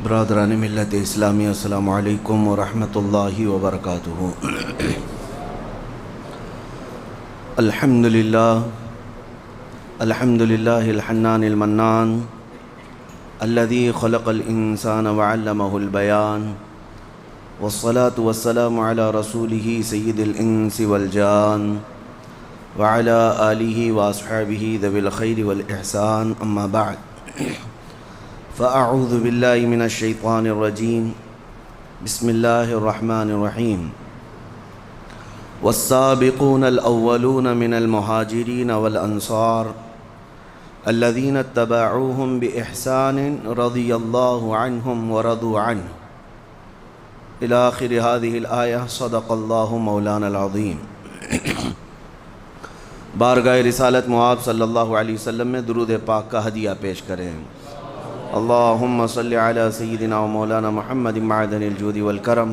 برادران ملت اسلامی، السلام علیکم ورحمۃ اللہ وبرکاتہ۔ الحمدللہ الحنان المنان الذي خلق الانسان وعلمه البیان، والصلاة والسلام على رسوله سید الانس والجان وعلى آلہ واصحابہ ذوی الخیر والاحسان، اما بعد فاعوذ باللہ من الشیطان الرجیم، بسم اللہ الرحمن الرحیم۔ والسابقون الاولون من المہاجرین والانصار الذین اتبعوهم بإحسان رضی اللہ عنہم ورضوا عنہ الی آخر هذه الآیہ، صدق اللہ مولانا العظیم۔ بارگاہ رسالت مآب صلی اللہ علیہ وسلم میں درود پاک کا ہدیہ پیش کریں۔ اللہم صلی علی سیدنا و مولانا محمد معدن الجود والکرم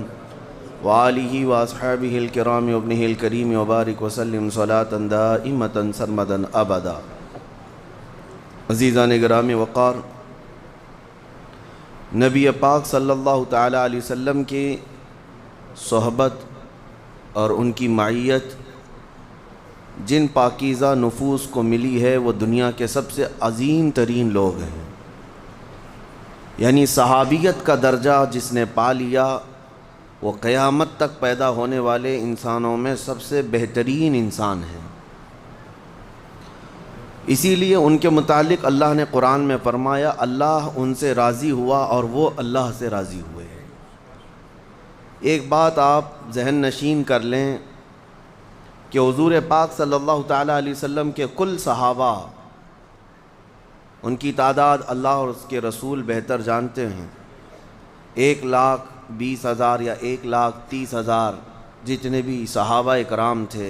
وآلہ واصحابہ الکرام وابنہ الکریم وبارک وسلم صلاة دائمتا سرمدا ابدا۔ عزیزان گرامی وقار، نبی پاک صلی اللہ تعالی علیہ وسلم کی صحبت اور ان کی معیت جن پاکیزہ نفوس کو ملی ہے وہ دنیا کے سب سے عظیم ترین لوگ ہیں، یعنی صحابیت کا درجہ جس نے پا لیا وہ قیامت تک پیدا ہونے والے انسانوں میں سب سے بہترین انسان ہیں۔ اسی لیے ان کے متعلق اللہ نے قرآن میں فرمایا اللہ ان سے راضی ہوا اور وہ اللہ سے راضی ہوئے۔ ایک بات آپ ذہن نشین کر لیں کہ حضور پاک صلی اللہ تعالیٰ علیہ وسلم کے کل صحابہ، ان کی تعداد اللہ اور اس کے رسول بہتر جانتے ہیں، 1,20,000 یا 1,30,000 جتنے بھی صحابہ اکرام تھے۔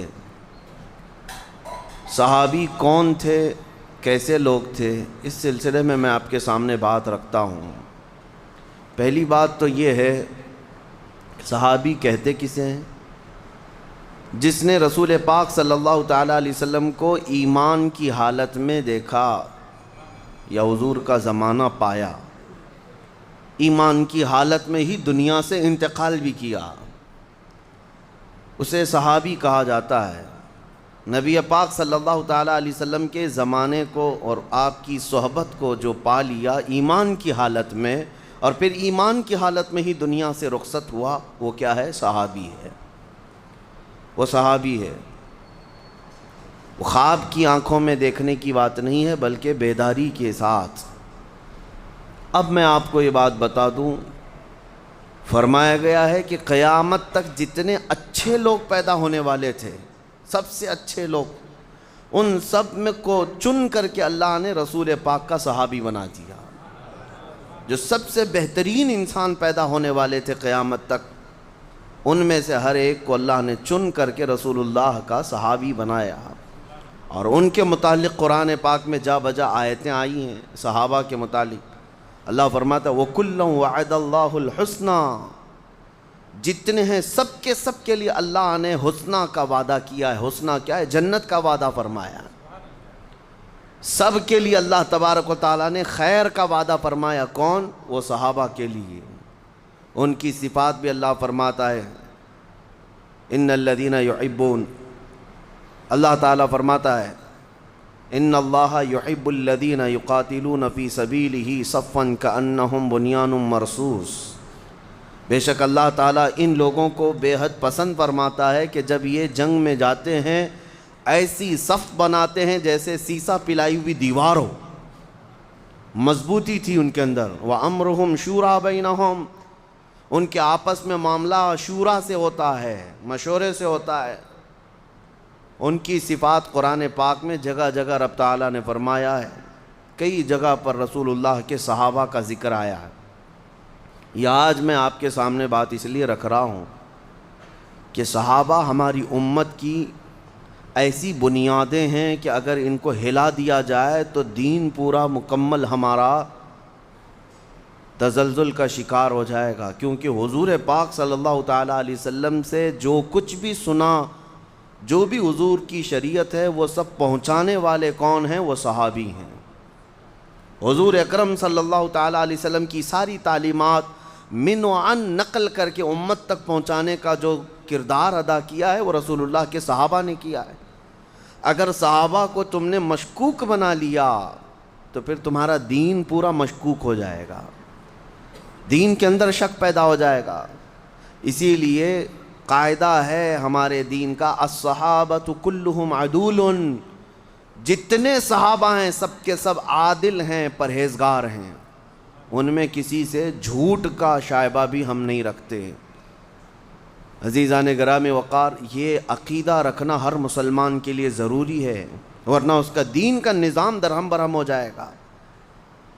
صحابی کون تھے، کیسے لوگ تھے، اس سلسلے میں آپ کے سامنے بات رکھتا ہوں۔ پہلی بات تو یہ ہے، صحابی کہتے کسے ہیں؟ جس نے رسول پاک صلی اللہ تعالیٰ علیہ وسلم کو ایمان کی حالت میں دیکھا یا حضور کا زمانہ پایا، ایمان کی حالت میں ہی دنیا سے انتقال بھی کیا، اسے صحابی کہا جاتا ہے۔ نبی پاک صلی اللہ تعالیٰ علیہ وسلم کے زمانے کو اور آپ کی صحبت کو جو پا لیا ایمان کی حالت میں، اور پھر ایمان کی حالت میں ہی دنیا سے رخصت ہوا، وہ کیا ہے؟ صحابی ہے۔ وہ صحابی ہے۔ خواب کی آنکھوں میں دیکھنے کی بات نہیں ہے، بلکہ بیداری کے ساتھ۔ اب میں آپ کو یہ بات بتا دوں، فرمایا گیا ہے کہ قیامت تک جتنے اچھے لوگ پیدا ہونے والے تھے، سب سے اچھے لوگ، ان سب میں کو چن کر کے اللہ نے رسول پاک کا صحابی بنا دیا۔ جو سب سے بہترین انسان پیدا ہونے والے تھے قیامت تک، ان میں سے ہر ایک کو اللہ نے چن کر کے رسول اللہ کا صحابی بنایا، اور ان کے متعلق قرآن پاک میں جا بجا آیتیں آئی ہیں صحابہ کے متعلق۔ اللہ فرماتا ہے وَكُلًّا وَعَدَ اللَّهُ الْحُسْنَى، جتنے ہیں سب کے لیے اللہ نے حسنہ کا وعدہ کیا ہے۔ حسنہ کیا ہے؟ جنت کا وعدہ فرمایا۔ سب کے لیے اللہ تبارک و تعالیٰ نے خیر کا وعدہ فرمایا۔ کون؟ وہ صحابہ کے لیے۔ ان کی صفات بھی اللہ فرماتا ہے ان الذین یحبون، اللہ تعالیٰ فرماتا ہے ان اللہ یحب الذین یقاتلون فی سبیلہ صفا کأنہم بنیان مرصوص، بے شک اللہ تعالیٰ ان لوگوں کو بے حد پسند فرماتا ہے کہ جب یہ جنگ میں جاتے ہیں ایسی صف بناتے ہیں جیسے سیسا پلائی ہوئی دیوار ہو، مضبوطی تھی ان کے اندر۔ وَأَمْرُهُمْ شُورَىٰ بَيْنَهُمْ، ان کے آپس میں معاملہ شورا سے ہوتا ہے، مشورے سے ہوتا ہے۔ ان کی صفات قرآن پاک میں جگہ جگہ رب تعالیٰ نے فرمایا ہے، کئی جگہ پر رسول اللہ کے صحابہ کا ذکر آیا ہے۔ یہ آج میں آپ کے سامنے بات اس لیے رکھ رہا ہوں کہ صحابہ ہماری امت کی ایسی بنیادیں ہیں کہ اگر ان کو ہلا دیا جائے تو دین پورا مکمل ہمارا تزلزل کا شکار ہو جائے گا، کیونکہ حضور پاک صلی اللہ تعالیٰ علیہ وسلم سے جو کچھ بھی سنا، جو بھی حضور کی شریعت ہے، وہ سب پہنچانے والے کون ہیں؟ وہ صحابی ہیں۔ حضور اکرم صلی اللہ تعالیٰ علیہ وسلم کی ساری تعلیمات من و عن نقل کر کے امت تک پہنچانے کا جو کردار ادا کیا ہے وہ رسول اللہ کے صحابہ نے کیا ہے۔ اگر صحابہ کو تم نے مشکوک بنا لیا تو پھر تمہارا دین پورا مشکوک ہو جائے گا، دین کے اندر شک پیدا ہو جائے گا۔ اسی لیے قاعدہ ہے ہمارے دین کا الصحابۃ کلہم عدول، جتنے صحابہ ہیں سب کے سب عادل ہیں، پرہیزگار ہیں، ان میں کسی سے جھوٹ کا شائبہ بھی ہم نہیں رکھتے۔ عزیزان گرامی وقار، یہ عقیدہ رکھنا ہر مسلمان کے لیے ضروری ہے، ورنہ اس کا دین کا نظام درہم برہم ہو جائے گا۔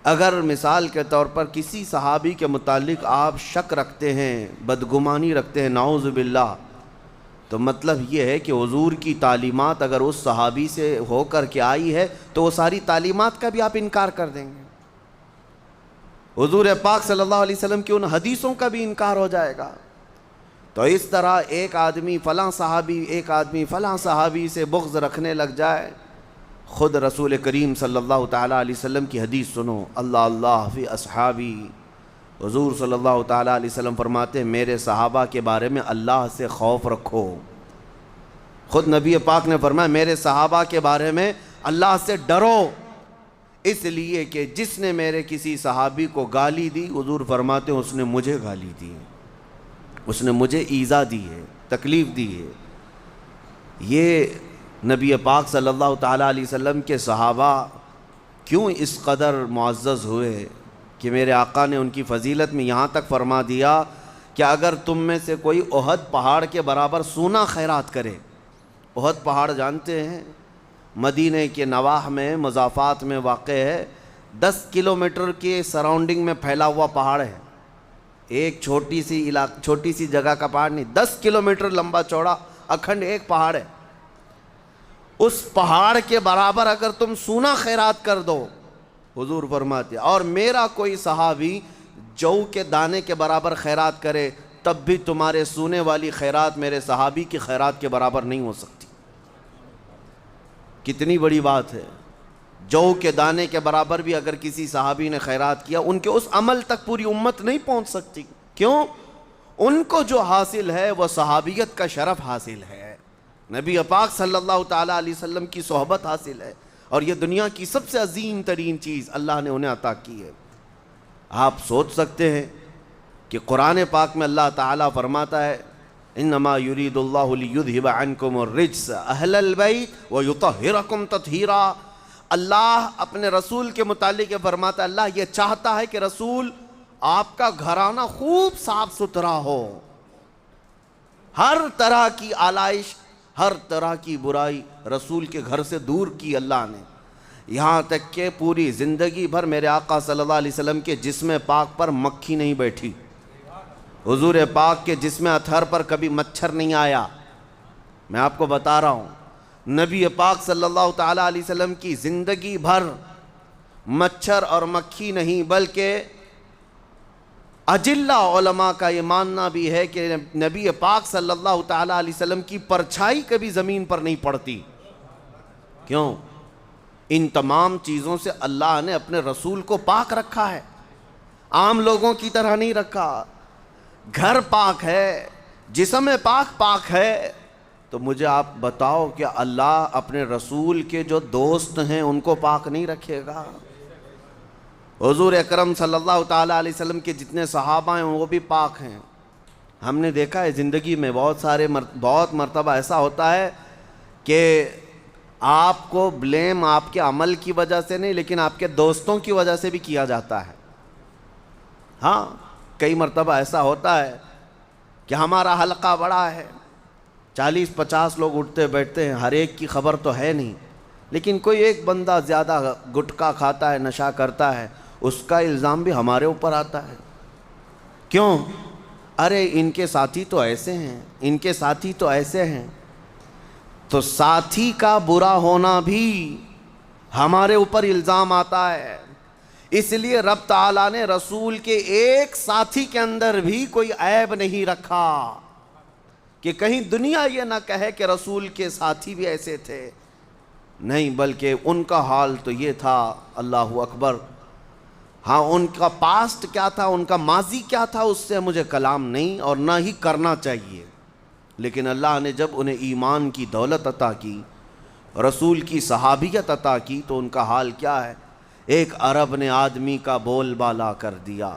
اگر مثال کے طور پر کسی صحابی کے متعلق آپ شک رکھتے ہیں، بدگمانی رکھتے ہیں، نعوذ باللہ، تو مطلب یہ ہے کہ حضور کی تعلیمات اگر اس صحابی سے ہو کر کے آئی ہے تو وہ ساری تعلیمات کا بھی آپ انکار کر دیں گے، حضور پاک صلی اللہ علیہ وسلم کی ان حدیثوں کا بھی انکار ہو جائے گا۔ تو اس طرح ایک آدمی فلاں صحابی سے بغض رکھنے لگ جائے، خود رسول کریم صلی اللہ تعالیٰ علیہ وسلم کی حدیث سنو، اللہ اللہ فی اصحابی، حضور صلی اللہ تعالیٰ علیہ وسلم فرماتے ہیں میرے صحابہ کے بارے میں اللہ سے خوف رکھو۔ خود نبی پاک نے فرمایا میرے صحابہ کے بارے میں اللہ سے ڈرو، اس لیے کہ جس نے میرے کسی صحابی کو گالی دی، حضور فرماتے ہیں اس نے مجھے گالی دی، اس نے مجھے ایذا دی ہے، تکلیف دی ہے۔ یہ نبی پاک صلی اللہ تعالیٰ علیہ وسلم کے صحابہ کیوں اس قدر معزز ہوئے کہ میرے آقا نے ان کی فضیلت میں یہاں تک فرما دیا کہ اگر تم میں سے کوئی احد پہاڑ کے برابر سونا خیرات کرے، احد پہاڑ جانتے ہیں مدینہ کے نواح میں مضافات میں واقع ہے، 10 کلومیٹر کے سراؤنڈنگ میں پھیلا ہوا پہاڑ ہے، ایک چھوٹی سی جگہ کا پہاڑ نہیں، 10 کلومیٹر لمبا چوڑا اکھنڈ ایک پہاڑ ہے۔ اس پہاڑ کے برابر اگر تم سونا خیرات کر دو، حضور فرماتے اور میرا کوئی صحابی جو کے دانے کے برابر خیرات کرے، تب بھی تمہارے سونے والی خیرات میرے صحابی کی خیرات کے برابر نہیں ہو سکتی۔ کتنی بڑی بات ہے، جو کے دانے کے برابر بھی اگر کسی صحابی نے خیرات کیا، ان کے اس عمل تک پوری امت نہیں پہنچ سکتی۔ کیوں؟ ان کو جو حاصل ہے وہ صحابیت کا شرف حاصل ہے، نبی پاک صلی اللہ تعالیٰ علیہ وسلم کی صحبت حاصل ہے، اور یہ دنیا کی سب سے عظیم ترین چیز اللہ نے انہیں عطا کی ہے۔ آپ سوچ سکتے ہیں کہ قرآن پاک میں اللہ تعالیٰ فرماتا ہے انما یرید اللہ لیذھب عنکم الرجس اہل البیت ویطہرکم تطہیرا۔ اللہ اپنے رسول کے متعلق فرماتا ہے اللہ یہ چاہتا ہے کہ رسول آپ کا گھرانہ خوب صاف ستھرا ہو، ہر طرح کی آلائش، ہر طرح کی برائی رسول کے گھر سے دور کی اللہ نے، یہاں تک کہ پوری زندگی بھر میرے آقا صلی اللہ علیہ وسلم کے جسم پاک پر مکھی نہیں بیٹھی، حضور پاک کے جسم اطہر پر کبھی مچھر نہیں آیا۔ میں آپ کو بتا رہا ہوں نبی پاک صلی اللہ تعالیٰ علیہ وسلم کی زندگی بھر مچھر اور مکھی نہیں، بلکہ اجلہ علماء کا یہ ماننا بھی ہے کہ نبی پاک صلی اللہ تعالیٰ علیہ وسلم کی پرچھائی کبھی زمین پر نہیں پڑتی۔ کیوں؟ ان تمام چیزوں سے اللہ نے اپنے رسول کو پاک رکھا ہے، عام لوگوں کی طرح نہیں رکھا۔ گھر پاک ہے، جسم پاک ہے، تو مجھے آپ بتاؤ کہ اللہ اپنے رسول کے جو دوست ہیں ان کو پاک نہیں رکھے گا؟ حضور اکرم صلی اللہ تعالیٰ علیہ وسلم کے جتنے صحابہ ہیں وہ بھی پاک ہیں۔ ہم نے دیکھا ہے زندگی میں بہت مرتبہ ایسا ہوتا ہے کہ آپ کو بلیم آپ کے عمل کی وجہ سے نہیں لیکن آپ کے دوستوں کی وجہ سے بھی کیا جاتا ہے۔ ہاں، کئی مرتبہ ایسا ہوتا ہے کہ ہمارا حلقہ بڑا ہے، 40-50 لوگ اٹھتے بیٹھتے ہیں، ہر ایک کی خبر تو ہے نہیں، لیکن کوئی ایک بندہ زیادہ گٹکا کھاتا ہے، نشہ کرتا ہے، اس کا الزام بھی ہمارے اوپر آتا ہے۔ کیوں؟ ارے ان کے ساتھی تو ایسے ہیں، ان کے ساتھی تو ایسے ہیں۔ تو ساتھی کا برا ہونا بھی ہمارے اوپر الزام آتا ہے۔ اس لیے رب تعالیٰ نے رسول کے ایک ساتھی کے اندر بھی کوئی عیب نہیں رکھا کہ کہیں دنیا یہ نہ کہے کہ رسول کے ساتھی بھی ایسے تھے، نہیں، بلکہ ان کا حال تو یہ تھا، اللہ اکبر، ہاں ان کا پاسٹ کیا تھا، ان کا ماضی کیا تھا، اس سے مجھے کلام نہیں اور نہ ہی کرنا چاہیے، لیکن اللہ نے جب انہیں ایمان کی دولت عطا کی، رسول کی صحابیت عطا کی، تو ان کا حال کیا ہے؟ ایک عرب نے آدمی کا بول بالا کر دیا،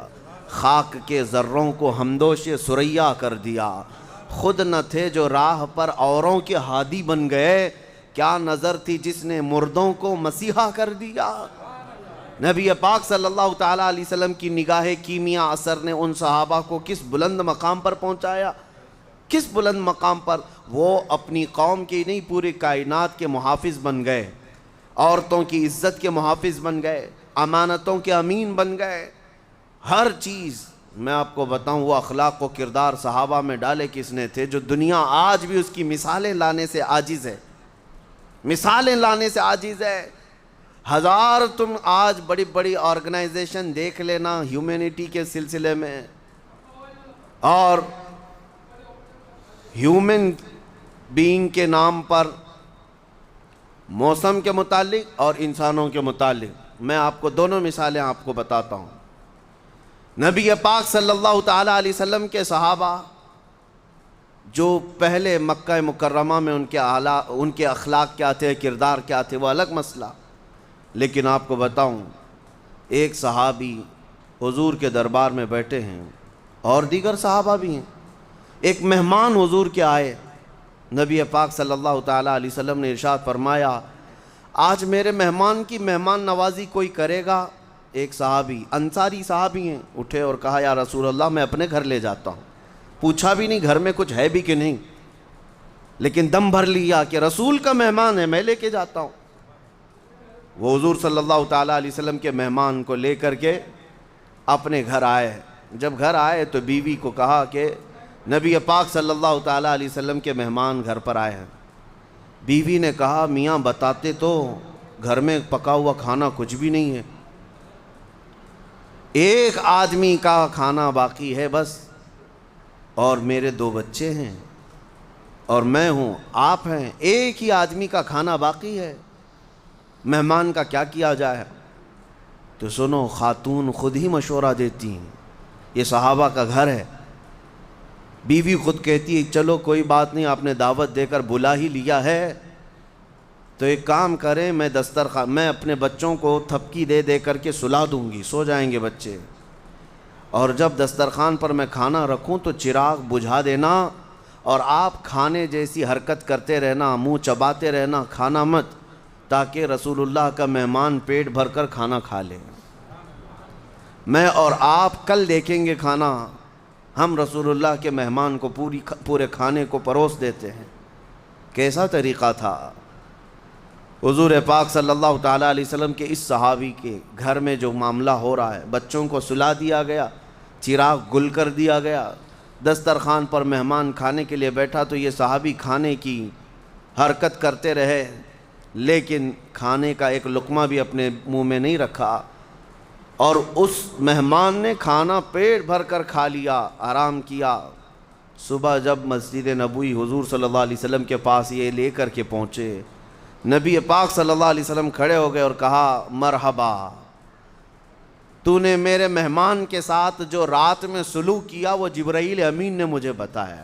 خاک کے ذروں کو ہمدوش ثریا کر دیا، خود نہ تھے جو راہ پر اوروں کے ہادی بن گئے، کیا نظر تھی جس نے مردوں کو مسیحا کر دیا۔ نبی پاک صلی اللہ تعالیٰ علیہ وسلم کی نگاہ کیمیا اثر نے ان صحابہ کو کس بلند مقام پر پہنچایا، کس بلند مقام پر؟ وہ اپنی قوم کی نہیں، پوری کائنات کے محافظ بن گئے، عورتوں کی عزت کے محافظ بن گئے، امانتوں کے امین بن گئے، ہر چیز۔ میں آپ کو بتاؤں وہ اخلاق و کردار صحابہ میں ڈالے کس نے تھے، جو دنیا آج بھی اس کی مثالیں لانے سے عاجز ہے، مثالیں لانے سے عاجز ہے۔ ہزار تم آج بڑی بڑی آرگنائزیشن دیکھ لینا ہیومینٹی کے سلسلے میں، اور ہیومن بینگ کے نام پر موسم کے متعلق اور انسانوں کے متعلق، میں آپ کو دونوں مثالیں آپ کو بتاتا ہوں۔ نبی پاک صلی اللہ تعالیٰ علیہ وسلم کے صحابہ جو پہلے مکہ مکرمہ میں ان کے اخلاق کیا تھے، کردار کیا تھے، وہ الگ مسئلہ، لیکن آپ کو بتاؤں ایک صحابی حضور کے دربار میں بیٹھے ہیں اور دیگر صحابہ بھی ہیں، ایک مہمان حضور کے آئے، نبی پاک صلی اللہ تعالیٰ علیہ وسلم نے ارشاد فرمایا آج میرے مہمان کی مہمان نوازی کوئی کرے گا؟ ایک صحابی، انصاری صحابی ہیں، اٹھے اور کہا یا رسول اللہ میں اپنے گھر لے جاتا ہوں، پوچھا بھی نہیں گھر میں کچھ ہے بھی کہ نہیں، لیکن دم بھر لیا کہ رسول کا مہمان ہے میں لے کے جاتا ہوں۔ وہ حضور صلی اللہ تعالیٰ علیہ وسلم کے مہمان کو لے کر کے اپنے گھر آئے، جب گھر آئے تو بیوی کو کہا کہ نبی پاک صلی اللہ تعالیٰ علیہ وسلم کے مہمان گھر پر آئے ہیں۔ بیوی نے کہا میاں بتاتے تو گھر میں پکا ہوا کھانا کچھ بھی نہیں ہے، ایک آدمی کا کھانا باقی ہے بس، اور میرے 2 بچے ہیں اور میں ہوں، آپ ہیں، ایک ہی آدمی کا کھانا باقی ہے، مہمان کا کیا کیا جائے؟ تو سنو، خاتون خود ہی مشورہ دیتی ہیں، یہ صحابہ کا گھر ہے، بیوی خود کہتی ہے چلو کوئی بات نہیں، آپ نے دعوت دے کر بلا ہی لیا ہے تو ایک کام کریں، میں اپنے بچوں کو تھپکی دے دے کر کے سلا دوں گی، سو جائیں گے بچے، اور جب دسترخوان پر میں کھانا رکھوں تو چراغ بجھا دینا، اور آپ کھانے جیسی حرکت کرتے رہنا، منہ چباتے رہنا، کھانا مت، تاکہ رسول اللہ کا مہمان پیٹ بھر کر کھانا کھا لے۔ میں اور آپ کل دیکھیں گے کھانا، ہم رسول اللہ کے مہمان کو پورے کھانے کو پروس دیتے ہیں۔ کیسا طریقہ تھا؟ حضور پاک صلی اللہ تعالیٰ علیہ وسلم کے اس صحابی کے گھر میں جو معاملہ ہو رہا ہے، بچوں کو سلا دیا گیا، چراغ گل کر دیا گیا، دسترخوان پر مہمان کھانے کے لیے بیٹھا تو یہ صحابی کھانے کی حرکت کرتے رہے، لیکن کھانے کا ایک لقمہ بھی اپنے منہ میں نہیں رکھا، اور اس مہمان نے کھانا پیٹ بھر کر کھا لیا، آرام کیا۔ صبح جب مسجد نبوی حضور صلی اللہ علیہ وسلم کے پاس یہ لے کر کے پہنچے، نبی پاک صلی اللہ علیہ وسلم کھڑے ہو گئے اور کہا مرحبا، تو نے میرے مہمان کے ساتھ جو رات میں سلوک کیا وہ جبرائیل امین نے مجھے بتایا،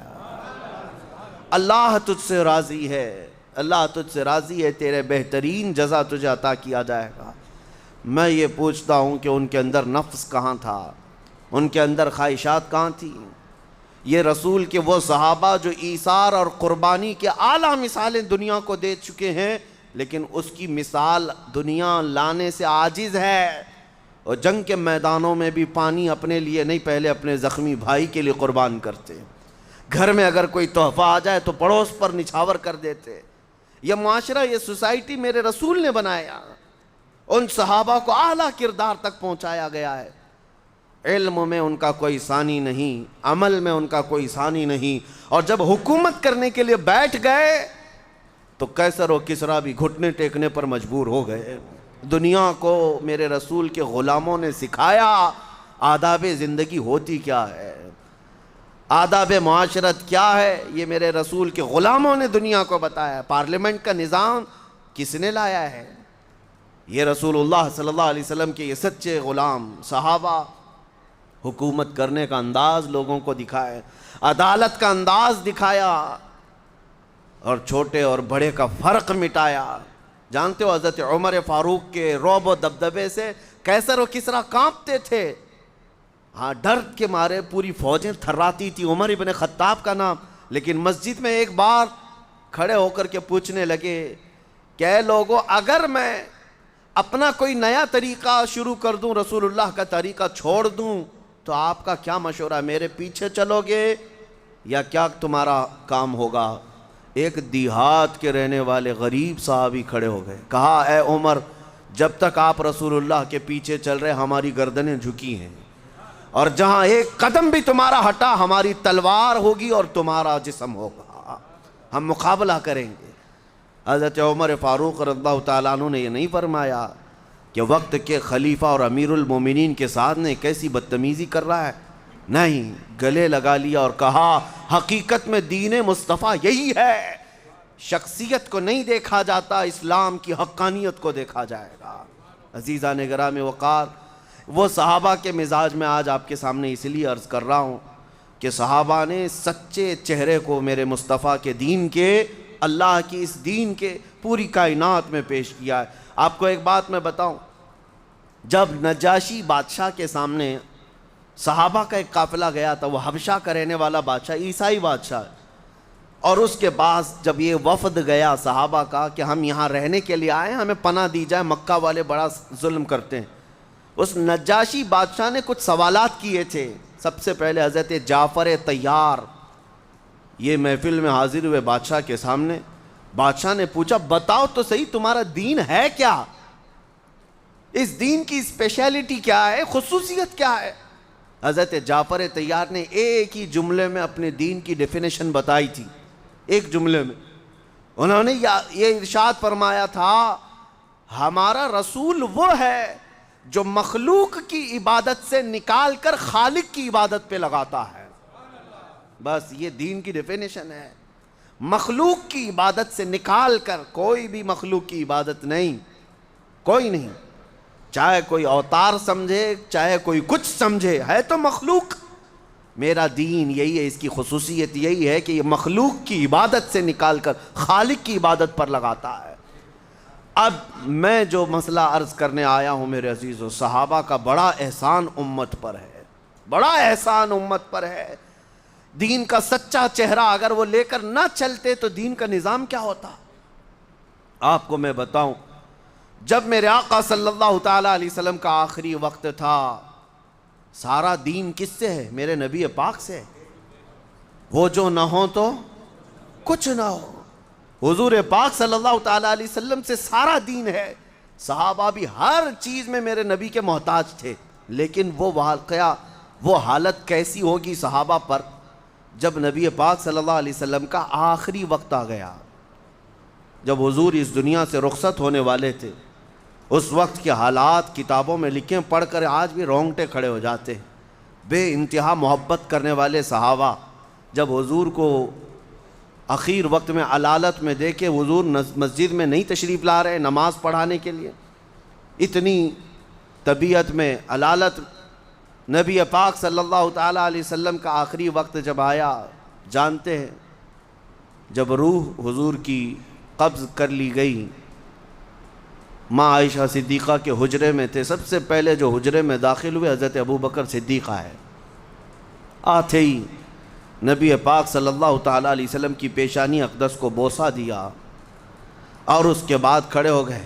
اللہ تجھ سے راضی ہے، اللہ تجھ سے راضی ہے، تیرے بہترین جزا تجھے عطا کیا جائے گا۔ میں یہ پوچھتا ہوں کہ ان کے اندر نفس کہاں تھا، ان کے اندر خواہشات کہاں تھی؟ یہ رسول کے وہ صحابہ جو ایثار اور قربانی کے اعلیٰ مثالیں دنیا کو دے چکے ہیں، لیکن اس کی مثال دنیا لانے سے عاجز ہے، اور جنگ کے میدانوں میں بھی پانی اپنے لیے نہیں، پہلے اپنے زخمی بھائی کے لیے قربان کرتے، گھر میں اگر کوئی تحفہ آ جائے تو پڑوس پر نچھاور کر دیتے۔ یہ معاشرہ، یہ سوسائٹی میرے رسول نے بنایا، ان صحابہ کو اعلیٰ کردار تک پہنچایا گیا ہے۔ علم میں ان کا کوئی ثانی نہیں، عمل میں ان کا کوئی ثانی نہیں، اور جب حکومت کرنے کے لیے بیٹھ گئے تو قیصر و کسریٰ بھی گھٹنے ٹیکنے پر مجبور ہو گئے۔ دنیا کو میرے رسول کے غلاموں نے سکھایا آداب زندگی ہوتی کیا ہے، آداب معاشرت کیا ہے، یہ میرے رسول کے غلاموں نے دنیا کو بتایا۔ پارلیمنٹ کا نظام کس نے لایا ہے؟ یہ رسول اللہ صلی اللہ علیہ وسلم کے یہ سچے غلام صحابہ حکومت کرنے کا انداز لوگوں کو دکھائے، عدالت کا انداز دکھایا، اور چھوٹے اور بڑے کا فرق مٹایا۔ جانتے ہو حضرت عمر فاروق کے رعب و دبدبے سے قیصر و کسریٰ کانپتے تھے، ہاں ڈر کے مارے پوری فوجیں تھراتی تھی، عمر ابن خطاب کا نام۔ لیکن مسجد میں ایک بار کھڑے ہو کر کے پوچھنے لگے کہ اے لوگو، اگر میں اپنا کوئی نیا طریقہ شروع کر دوں، رسول اللہ کا طریقہ چھوڑ دوں، تو آپ کا کیا مشورہ؟ میرے پیچھے چلو گے یا کیا تمہارا کام ہوگا؟ ایک دیہات کے رہنے والے غریب صحابی کھڑے ہو گئے، کہا اے عمر، جب تک آپ رسول اللہ کے پیچھے چل رہے ہماری گردنیں جھکی ہیں، اور جہاں ایک قدم بھی تمہارا ہٹا ہماری تلوار ہوگی اور تمہارا جسم ہوگا، ہم مقابلہ کریں گے۔ حضرت عمر فاروق رضی اللہ تعالیٰ عنہ نے یہ نہیں فرمایا کہ وقت کے خلیفہ اور امیر المومنین کے ساتھ نے کیسی بدتمیزی کر رہا ہے، نہیں، گلے لگا لیا اور کہا حقیقت میں دین مصطفیٰ یہی ہے، شخصیت کو نہیں دیکھا جاتا، اسلام کی حقانیت کو دیکھا جائے گا۔ عزیزان گرامی وقار، وہ صحابہ کے مزاج میں آج آپ کے سامنے اس لیے عرض کر رہا ہوں کہ صحابہ نے سچے چہرے کو میرے مصطفیٰ کے دین کے، اللہ کی اس دین کے پوری کائنات میں پیش کیا ہے۔ آپ کو ایک بات میں بتاؤں، جب نجاشی بادشاہ کے سامنے صحابہ کا ایک قافلہ گیا تھا، وہ حبشہ کا رہنے والا بادشاہ، عیسائی بادشاہ، اور اس کے بعد جب یہ وفد گیا صحابہ کا کہ ہم یہاں رہنے کے لیے آئے، ہمیں پناہ دی جائے، مکہ والے بڑا ظلم کرتے ہیں، اس نجاشی بادشاہ نے کچھ سوالات کیے تھے۔ سب سے پہلے حضرت جعفر طیار یہ محفل میں حاضر ہوئے بادشاہ کے سامنے، بادشاہ نے پوچھا بتاؤ تو صحیح تمہارا دین ہے کیا، اس دین کی اسپیشلٹی کیا ہے، خصوصیت کیا ہے؟ حضرت جعفر طیار نے ایک ہی جملے میں اپنے دین کی ڈیفینیشن بتائی تھی، ایک جملے میں انہوں نے یہ ارشاد فرمایا تھا، ہمارا رسول وہ ہے جو مخلوق کی عبادت سے نکال کر خالق کی عبادت پہ لگاتا ہے۔ بس یہ دین کی ڈیفینیشن ہے، مخلوق کی عبادت سے نکال کر، کوئی بھی مخلوق کی عبادت نہیں، کوئی نہیں، چاہے کوئی اوتار سمجھے، چاہے کوئی کچھ سمجھے، ہے تو مخلوق۔ میرا دین یہی ہے، اس کی خصوصیت یہی ہے کہ یہ مخلوق کی عبادت سے نکال کر خالق کی عبادت پر لگاتا ہے۔ اب میں جو مسئلہ عرض کرنے آیا ہوں میرے عزیزو، صحابہ کا بڑا احسان امت پر ہے، بڑا احسان امت پر ہے۔ دین کا سچا چہرہ اگر وہ لے کر نہ چلتے تو دین کا نظام کیا ہوتا؟ آپ کو میں بتاؤں، جب میرے آقا صلی اللہ تعالیٰ علیہ وسلم کا آخری وقت تھا، سارا دین کس سے ہے؟ میرے نبی پاک سے۔ وہ جو نہ ہو تو کچھ نہ ہو، حضور پاک صلی اللہ تعالیٰ علیہ وسلم سے سارا دین ہے۔ صحابہ بھی ہر چیز میں میرے نبی کے محتاج تھے، لیکن وہ واقعہ، وہ حالت کیسی ہوگی صحابہ پر جب نبی پاک صلی اللہ علیہ وسلم کا آخری وقت آ گیا، جب حضور اس دنیا سے رخصت ہونے والے تھے۔ اس وقت کے حالات کتابوں میں لکھیں، پڑھ کر آج بھی رونگٹے کھڑے ہو جاتے ہیں۔ بے انتہا محبت کرنے والے صحابہ جب حضور کو اخیر وقت میں علالت میں دیکھے، حضور مسجد میں نہیں تشریف لا رہے نماز پڑھانے کے لیے، اتنی طبیعت میں علالت، نبی پاک صلی اللہ تعالیٰ علیہ وسلم کا آخری وقت جب آیا، جانتے ہیں جب روح حضور کی قبض کر لی گئی، ماں عائشہ صدیقہ کے حجرے میں تھے، سب سے پہلے جو حجرے میں داخل ہوئے حضرت ابوبکر صدیقہ ہے۔ آتے ہی نبی پاک صلی اللہ تعالیٰ علیہ وسلم کی پیشانی اقدس کو بوسہ دیا اور اس کے بعد کھڑے ہو گئے۔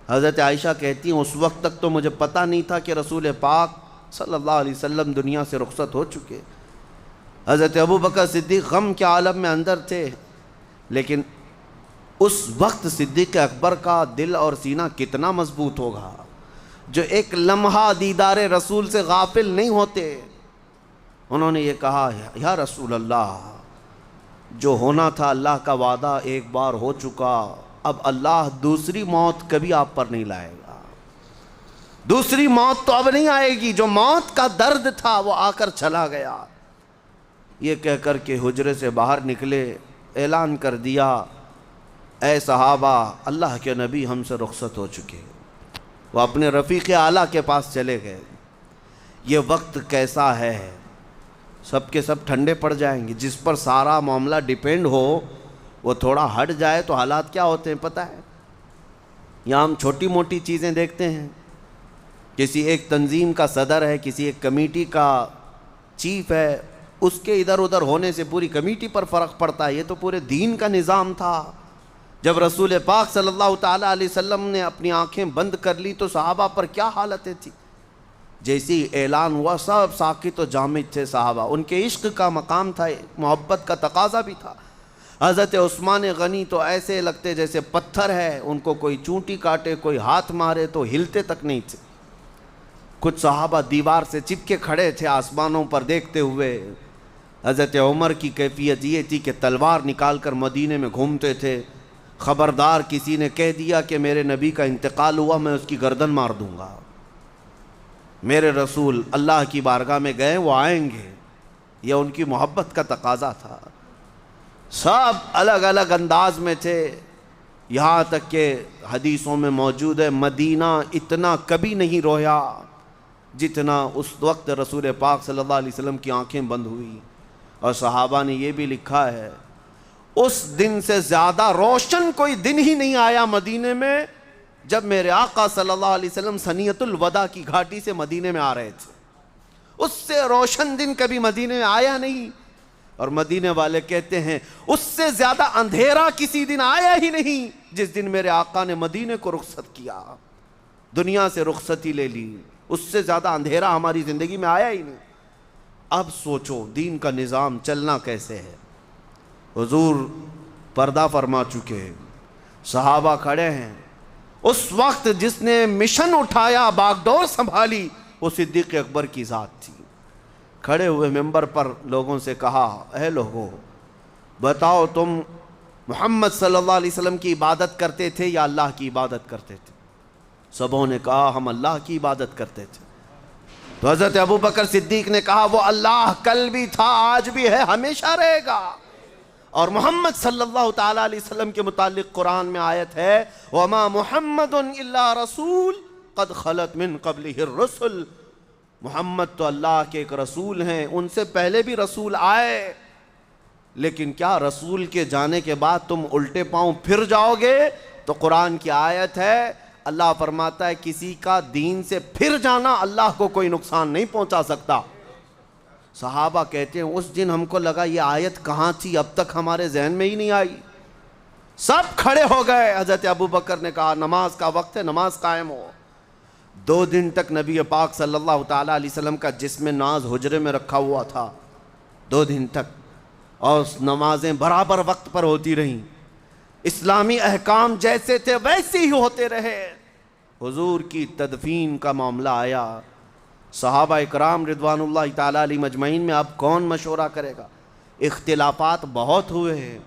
حضرت عائشہ کہتی ہیں اس وقت تک تو مجھے پتہ نہیں تھا کہ رسول پاک صلی اللہ علیہ وسلم دنیا سے رخصت ہو چکے۔ حضرت ابوبکر صدیق غم کے عالم میں اندر تھے، لیکن اس وقت صدیق اکبر کا دل اور سینہ کتنا مضبوط ہوگا جو ایک لمحہ دیدار رسول سے غافل نہیں ہوتے۔ انہوں نے یہ کہا، یا رسول اللہ، جو ہونا تھا اللہ کا وعدہ ایک بار ہو چکا، اب اللہ دوسری موت کبھی آپ پر نہیں لائے گا، دوسری موت تو اب نہیں آئے گی، جو موت کا درد تھا وہ آ کر چلا گیا۔ یہ کہہ کر کے حجرے سے باہر نکلے، اعلان کر دیا، اے صحابہ، اللہ کے نبی ہم سے رخصت ہو چکے۔ وہ اپنے رفیق اعلیٰ کے پاس چلے گئے. یہ وقت کیسا ہے، سب کے سب ٹھنڈے پڑ جائیں گے. جس پر سارا معاملہ ڈیپینڈ ہو وہ تھوڑا ہٹ جائے تو حالات کیا ہوتے ہیں پتہ ہے. یہاں ہم چھوٹی موٹی چیزیں دیکھتے ہیں، کسی ایک تنظیم کا صدر ہے، کسی ایک کمیٹی کا چیف ہے، اس کے ادھر ادھر ہونے سے پوری کمیٹی پر فرق پڑتا ہے. یہ تو پورے دین کا نظام تھا. جب رسول پاک صلی اللہ تعالیٰ علیہ وسلم نے اپنی آنکھیں بند کر لی تو صحابہ پر کیا حالتیں تھی. جیسی اعلان ہوا سب ساکت و جامد تھے صحابہ. ان کے عشق کا مقام تھا، محبت کا تقاضا بھی تھا. حضرت عثمان غنی تو ایسے لگتے جیسے پتھر ہے، ان کو کوئی چونٹی کاٹے کوئی ہاتھ مارے تو ہلتے تک نہیں تھے. کچھ صحابہ دیوار سے چپکے کھڑے تھے آسمانوں پر دیکھتے ہوئے. حضرت عمر کی کیفیت یہ تھی کہ تلوار نکال کر مدینے میں گھومتے تھے. خبردار کسی نے کہہ دیا کہ میرے نبی کا انتقال ہوا، میں اس کی گردن مار دوں گا. میرے رسول اللہ کی بارگاہ میں گئے، وہ آئیں گے. یہ ان کی محبت کا تقاضا تھا. سب الگ الگ انداز میں تھے. یہاں تک کہ حدیثوں میں موجود ہے مدینہ اتنا کبھی نہیں رویا جتنا اس وقت رسول پاک صلی اللہ علیہ وسلم کی آنکھیں بند ہوئی. اور صحابہ نے یہ بھی لکھا ہے اس دن سے زیادہ روشن کوئی دن ہی نہیں آیا مدینے میں جب میرے آقا صلی اللہ علیہ وسلم ثنیۃ الوداع کی گھاٹی سے مدینے میں آ رہے تھے. اس سے روشن دن کبھی مدینے میں آیا نہیں. اور مدینے والے کہتے ہیں اس سے زیادہ اندھیرا کسی دن آیا ہی نہیں جس دن میرے آقا نے مدینے کو رخصت کیا، دنیا سے رخصتی لے لی. اس سے زیادہ اندھیرا ہماری زندگی میں آیا ہی نہیں. اب سوچو دین کا نظام چلنا کیسے ہے. حضور پردہ فرما چکے، صحابہ کھڑے ہیں. اس وقت جس نے مشن اٹھایا، باغ ڈور سنبھالی، وہ صدیق اکبر کی ذات تھی. کھڑے ہوئے ممبر پر لوگوں سے کہا اے لوگو بتاؤ تم محمد صلی اللہ علیہ وسلم کی عبادت کرتے تھے یا اللہ کی عبادت کرتے تھے؟ سبوں نے کہا ہم اللہ کی عبادت کرتے تھے. تو حضرت ابو بکر صدیق نے کہا وہ اللہ کل بھی تھا، آج بھی ہے، ہمیشہ رہے گا. اور محمد صلی اللہ تعالیٰ علیہ وسلم کے متعلق قرآن میں آیت ہے وَمَا مُحَمَّدٌ إِلَّا رَسُولٌ قَدْ خَلَتْ مِن قَبْلِهِ الرُّسُلُ. محمد تو اللہ کے ایک رسول ہیں، ان سے پہلے بھی رسول آئے. لیکن کیا رسول کے جانے کے بعد تم الٹے پاؤں پھر جاؤ گے؟ تو قرآن کی آیت ہے، اللہ فرماتا ہے کسی کا دین سے پھر جانا اللہ کو کوئی نقصان نہیں پہنچا سکتا. صحابہ کہتے ہیں اس دن ہم کو لگا یہ آیت کہاں تھی، اب تک ہمارے ذہن میں ہی نہیں آئی. سب کھڑے ہو گئے. حضرت ابو بکر نے کہا نماز کا وقت ہے، نماز قائم ہو. 2 دن تک نبی پاک صلی اللہ تعالیٰ علیہ وسلم کا جسم ناز حجرے میں رکھا ہوا تھا. 2 دن تک، اور نمازیں برابر وقت پر ہوتی رہیں. اسلامی احکام جیسے تھے ویسے ہی ہوتے رہے. حضور کی تدفین کا معاملہ آیا. صحابہ اکرام رضوان اللہ تعالیٰ علیہ مجمعین میں اب کون مشورہ کرے گا؟ اختلافات بہت ہوئے ہیں،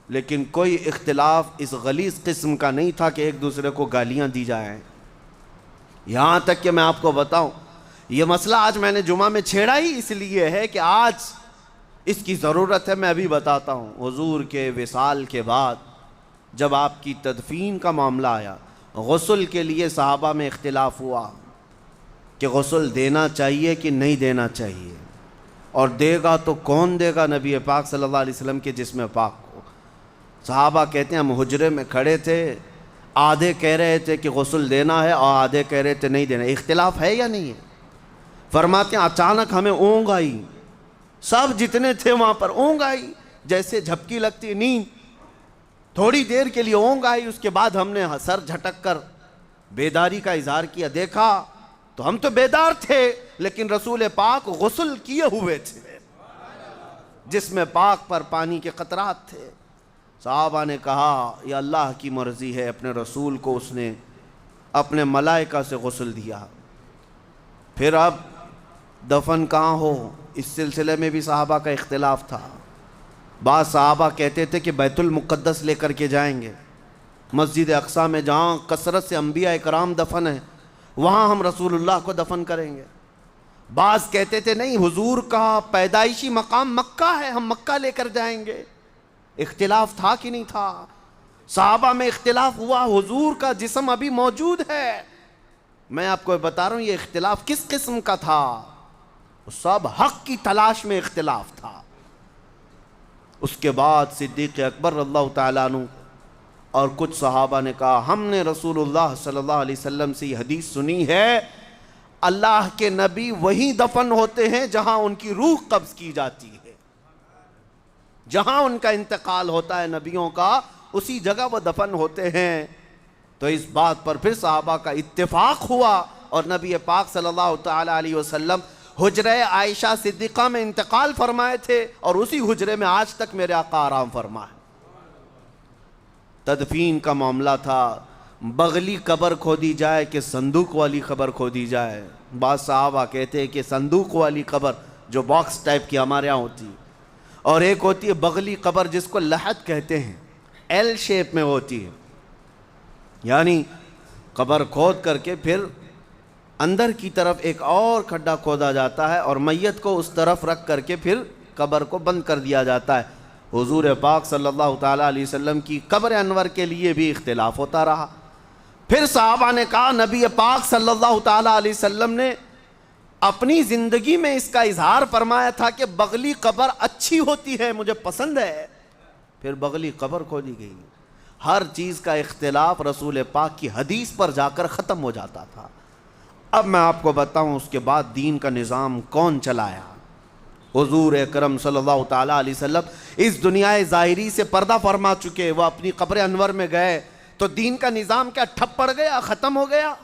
لیکن کوئی اختلاف اس غلیظ قسم کا نہیں تھا کہ ایک دوسرے کو گالیاں دی جائیں. یہاں تک کہ میں آپ کو بتاؤں یہ مسئلہ آج میں نے جمعہ میں چھیڑا ہی اس لیے ہے کہ آج اس کی ضرورت ہے. میں ابھی بتاتا ہوں. حضور کے وصال کے بعد جب آپ کی تدفین کا معاملہ آیا، غسل کے لیے صحابہ میں اختلاف ہوا کہ غسل دینا چاہیے کہ نہیں دینا چاہیے، اور دے گا تو کون دے گا نبی پاک صلی اللہ علیہ وسلم کے جسم پاک کو. صحابہ کہتے ہیں ہم حجرے میں کھڑے تھے، آدھے کہہ رہے تھے کہ غسل دینا ہے اور آدھے کہہ رہے تھے نہیں دینا. اختلاف ہے یا نہیں ہے؟ فرماتے ہیں اچانک ہمیں اونگ آئی، سب جتنے تھے وہاں پر اونگ آئی، جیسے جھپکی لگتی نیند. تھوڑی دیر کے لیے اونگ آئی، اس کے بعد ہم نے سر جھٹک کر بیداری کا اظہار کیا. دیکھا تو ہم تو بیدار تھے لیکن رسول پاک غسل کیے ہوئے تھے، جسم پاک پر پانی کے قطرات تھے. صحابہ نے کہا یہ اللہ کی مرضی ہے، اپنے رسول کو اس نے اپنے ملائکہ سے غسل دیا. پھر اب دفن کہاں ہو، اس سلسلے میں بھی صحابہ کا اختلاف تھا. بعض صحابہ کہتے تھے کہ بیت المقدس لے کر کے جائیں گے، مسجد اقصیٰ میں جہاں کثرت سے انبیاء اکرام دفن ہیں وہاں ہم رسول اللہ کو دفن کریں گے. بعض کہتے تھے نہیں، حضور کا پیدائشی مقام مکہ ہے، ہم مکہ لے کر جائیں گے. اختلاف تھا کہ نہیں تھا؟ صحابہ میں اختلاف ہوا. حضور کا جسم ابھی موجود ہے، میں آپ کو بتا رہا ہوں یہ اختلاف کس قسم کا تھا، سب حق کی تلاش میں اختلاف تھا۔ اس کے بعد صدیق اکبر رضی اللہ تعالیٰ عنہ اور کچھ صحابہ نے کہا ہم نے رسول اللہ صلی اللہ علیہ وسلم سے یہ حدیث سنی ہے، اللہ کے نبی وہیں دفن ہوتے ہیں جہاں ان کی روح قبض کی جاتی ہے، جہاں ان کا انتقال ہوتا ہے نبیوں کا اسی جگہ وہ دفن ہوتے ہیں۔ تو اس بات پر پھر صحابہ کا اتفاق ہوا اور نبی پاک صلی اللہ تعالیٰ علیہ وسلم حجرہ عائشہ صدیقہ میں انتقال فرمائے تھے اور اسی حجرے میں آج تک میرے آقا آرام فرمائے۔ تدفین کا معاملہ تھا، بغلی قبر کھودی جائے کہ صندوق والی قبر کھودی جائے۔ بعض صحابہ کہتے ہیں کہ صندوق والی قبر جو باکس ٹائپ کی ہمارے ہاں ہوتی، اور ایک ہوتی ہے بغلی قبر جس کو لحد کہتے ہیں، ایل شیپ میں ہوتی ہے، یعنی قبر کھود کر کے پھر اندر کی طرف ایک اور کھڈا کھودا جاتا ہے اور میت کو اس طرف رکھ کر کے پھر قبر کو بند کر دیا جاتا ہے۔ حضور پاک صلی اللہ تعالیٰ علیہ وسلم کی قبر انور کے لیے بھی اختلاف ہوتا رہا۔ پھر صحابہ نے کہا نبی پاک صلی اللہ تعالیٰ علیہ وسلم نے اپنی زندگی میں اس کا اظہار فرمایا تھا کہ بغلی قبر اچھی ہوتی ہے، مجھے پسند ہے، پھر بغلی قبر کھودی گئی۔ ہر چیز کا اختلاف رسول پاک کی حدیث پر جا کر ختم ہو جاتا تھا۔ اب میں آپ کو بتاؤں اس کے بعد دین کا نظام کون چلایا؟ حضور اکرم صلی اللہ تعالیٰ علیہ وسلم اس دنیا ظاہری سے پردہ فرما چکے، وہ اپنی قبر انور میں گئے تو دین کا نظام کیا ٹھپ پڑ گیا، ختم ہو گیا؟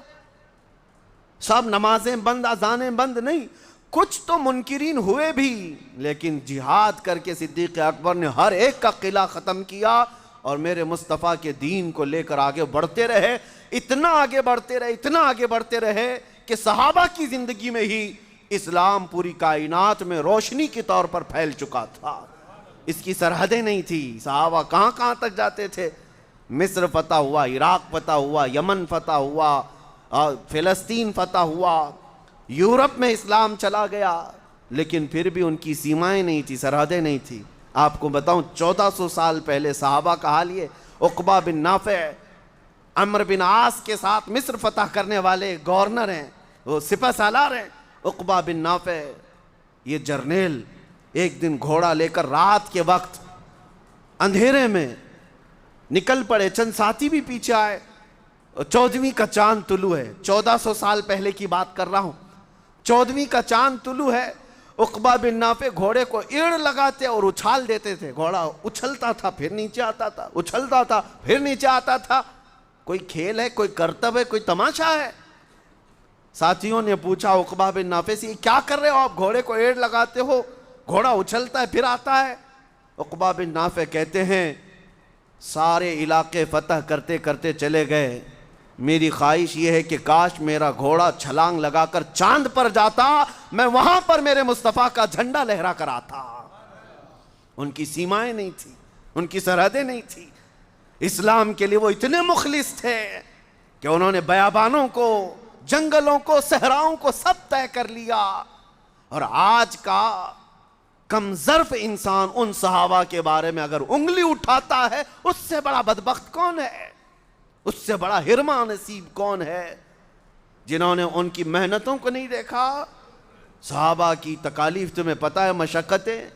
سب نمازیں بند، اذانیں بند نہیں، کچھ تو منکرین ہوئے بھی، لیکن جہاد کر کے صدیق اکبر نے ہر ایک کا قلعہ ختم کیا اور میرے مصطفیٰ کے دین کو لے کر آگے بڑھتے رہے، اتنا آگے بڑھتے رہے، اتنا آگے بڑھتے رہے کہ صحابہ کی زندگی میں ہی اسلام پوری کائنات میں روشنی کے طور پر پھیل چکا تھا۔ اس کی سرحدیں نہیں تھی، صحابہ کہاں کہاں تک جاتے تھے، مصر فتح ہوا، عراق فتح ہوا، یمن فتح ہوا، فلسطین فتح ہوا، یورپ میں اسلام چلا گیا، لیکن پھر بھی ان کی سیمائیں نہیں تھی، سرحدیں نہیں تھی۔ آپ کو بتاؤں 1400 سال پہلے صحابہ کا حال یہ، عقبہ بن نافع عمرو بن عاص کے ساتھ مصر فتح کرنے والے گورنر ہیں، وہ سپہ سالار ہیں، عقبہ بن نافع یہ جرنیل ایک دن گھوڑا لے کر رات کے وقت اندھیرے میں نکل پڑے، چند ساتھی بھی پیچھے آئے، 14ویں کا چاند طلوع ہے، 1400 سال پہلے کی بات کر رہا ہوں، 14ویں کا چاند طلوع ہے، عقبہ بن نافع گھوڑے کو ایڑ لگاتے اور اچھال دیتے تھے، گھوڑا اچھلتا تھا پھر نیچے آتا تھا، اچھلتا تھا پھر نیچے آتا تھا۔ کوئی کھیل ہے، کوئی کرتب ہے، کوئی تماشا ہے؟ ساتھیوں نے پوچھا عقبہ بن نافع سے، کیا کر رہے ہو آپ، گھوڑے کو ایڑ لگاتے ہو، گھوڑا اچھلتا ہے پھر آتا ہے؟ عقبہ بن نافع کہتے ہیں سارے علاقے فتح کرتے کرتے چلے گئے، میری خواہش یہ ہے کہ کاش میرا گھوڑا چھلانگ لگا کر چاند پر جاتا، میں وہاں پر میرے مصطفیٰ کا جھنڈا لہرا کر آتا۔ ان کی سیمائیں نہیں تھی، ان کی سرحدیں نہیں تھی۔ اسلام کے لیے وہ اتنے مخلص تھے کہ انہوں نے بیابانوں کو، جنگلوں کو، صحراؤں کو سب طے کر لیا۔ اور آج کا کم ظرف انسان ان صحابہ کے بارے میں اگر انگلی اٹھاتا ہے، اس سے بڑا بدبخت کون ہے، اس سے بڑا حرمان نصیب کون ہے، جنہوں نے ان کی محنتوں کو نہیں دیکھا۔ صحابہ کی تکالیف تمہیں پتہ ہے، مشقتیں،